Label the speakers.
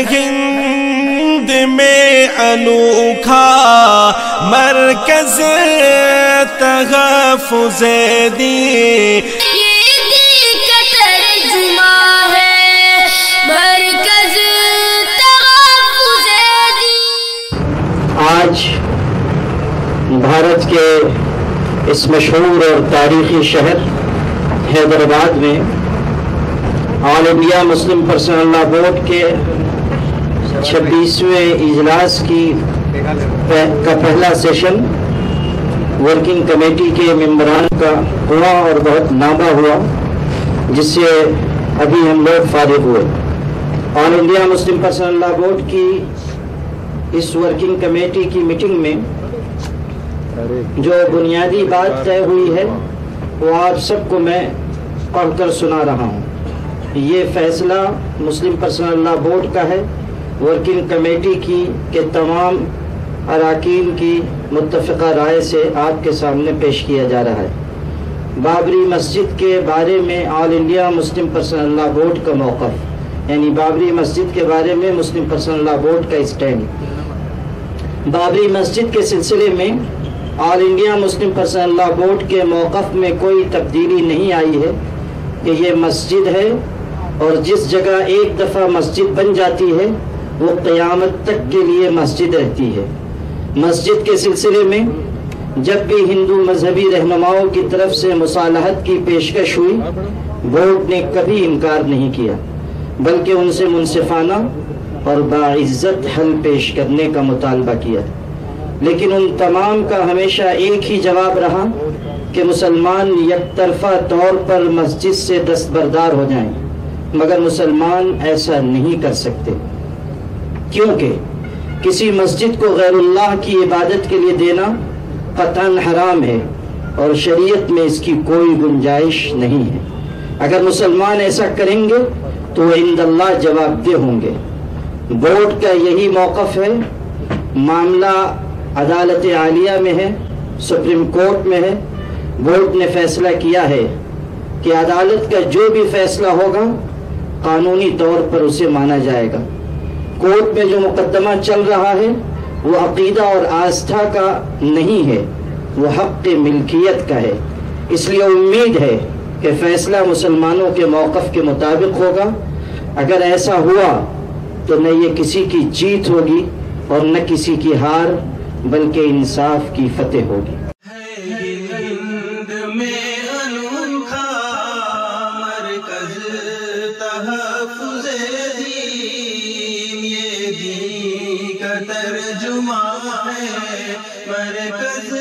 Speaker 1: ہند میں انوکھا مرکز تحفظ دین،
Speaker 2: یہ دین کا ترجمہ ہے مرکز تحفظ دین۔
Speaker 3: آج بھارت کے اس مشہور اور تاریخی شہر حیدرآباد میں آل انڈیا مسلم پرسنل لا بورڈ کے 26ویں اجلاس کا پہلا سیشن ورکنگ کمیٹی کے ممبران کا ہوا اور بہت لمبا ہوا، جس سے ابھی ہم لوگ فارغ ہوئے۔ آل انڈیا مسلم پرسنل لا بورڈ کی اس ورکنگ کمیٹی کی میٹنگ میں جو بنیادی بات طے ہوئی ہے وہ آپ سب کو میں پڑھ کر سنا رہا ہوں۔ یہ فیصلہ مسلم پرسنل لا بورڈ کا ہے، ورکنگ کمیٹی کے تمام اراکین کی متفقہ رائے سے آپ کے سامنے پیش کیا جا رہا ہے۔ بابری مسجد کے بارے میں آل انڈیا مسلم پرسنل لا بورڈ کا موقف، یعنی بابری مسجد کے بارے میں مسلم پرسنل لا بورڈ کا اسٹینڈ۔ بابری مسجد کے سلسلے میں آل انڈیا مسلم پرسنل لا بورڈ کے موقف میں کوئی تبدیلی نہیں آئی ہے کہ یہ مسجد ہے، اور جس جگہ ایک دفعہ مسجد بن جاتی ہے وہ قیامت تک کے لیے مسجد رہتی ہے۔ مسجد کے سلسلے میں جب بھی ہندو مذہبی رہنماؤں کی طرف سے مصالحت کی پیشکش ہوئی، بورڈ نے کبھی انکار نہیں کیا، بلکہ ان سے منصفانہ اور باعزت حل پیش کرنے کا مطالبہ کیا۔ لیکن ان تمام کا ہمیشہ ایک ہی جواب رہا کہ مسلمان یک طرفہ طور پر مسجد سے دستبردار ہو جائیں، مگر مسلمان ایسا نہیں کر سکتے، کیونکہ کسی مسجد کو غیر اللہ کی عبادت کے لیے دینا قطعاً حرام ہے، اور شریعت میں اس کی کوئی گنجائش نہیں ہے۔ اگر مسلمان ایسا کریں گے تو وہ عند اللہ جواب دہ ہوں گے۔ بورڈ کا یہی موقف ہے۔ معاملہ عدالت عالیہ میں ہے، سپریم کورٹ میں ہے۔ بورڈ نے فیصلہ کیا ہے کہ عدالت کا جو بھی فیصلہ ہوگا قانونی طور پر اسے مانا جائے گا۔ کورٹ میں جو مقدمہ چل رہا ہے وہ عقیدہ اور آستھا کا نہیں ہے، وہ حق ملکیت کا ہے۔ اس لیے امید ہے کہ فیصلہ مسلمانوں کے موقف کے مطابق ہوگا۔ اگر ایسا ہوا تو نہ یہ کسی کی جیت ہوگی اور نہ کسی کی ہار، بلکہ انصاف کی فتح ہوگی۔
Speaker 1: تحفظ دین، یہ دین کا ترجمہ ہے مرکز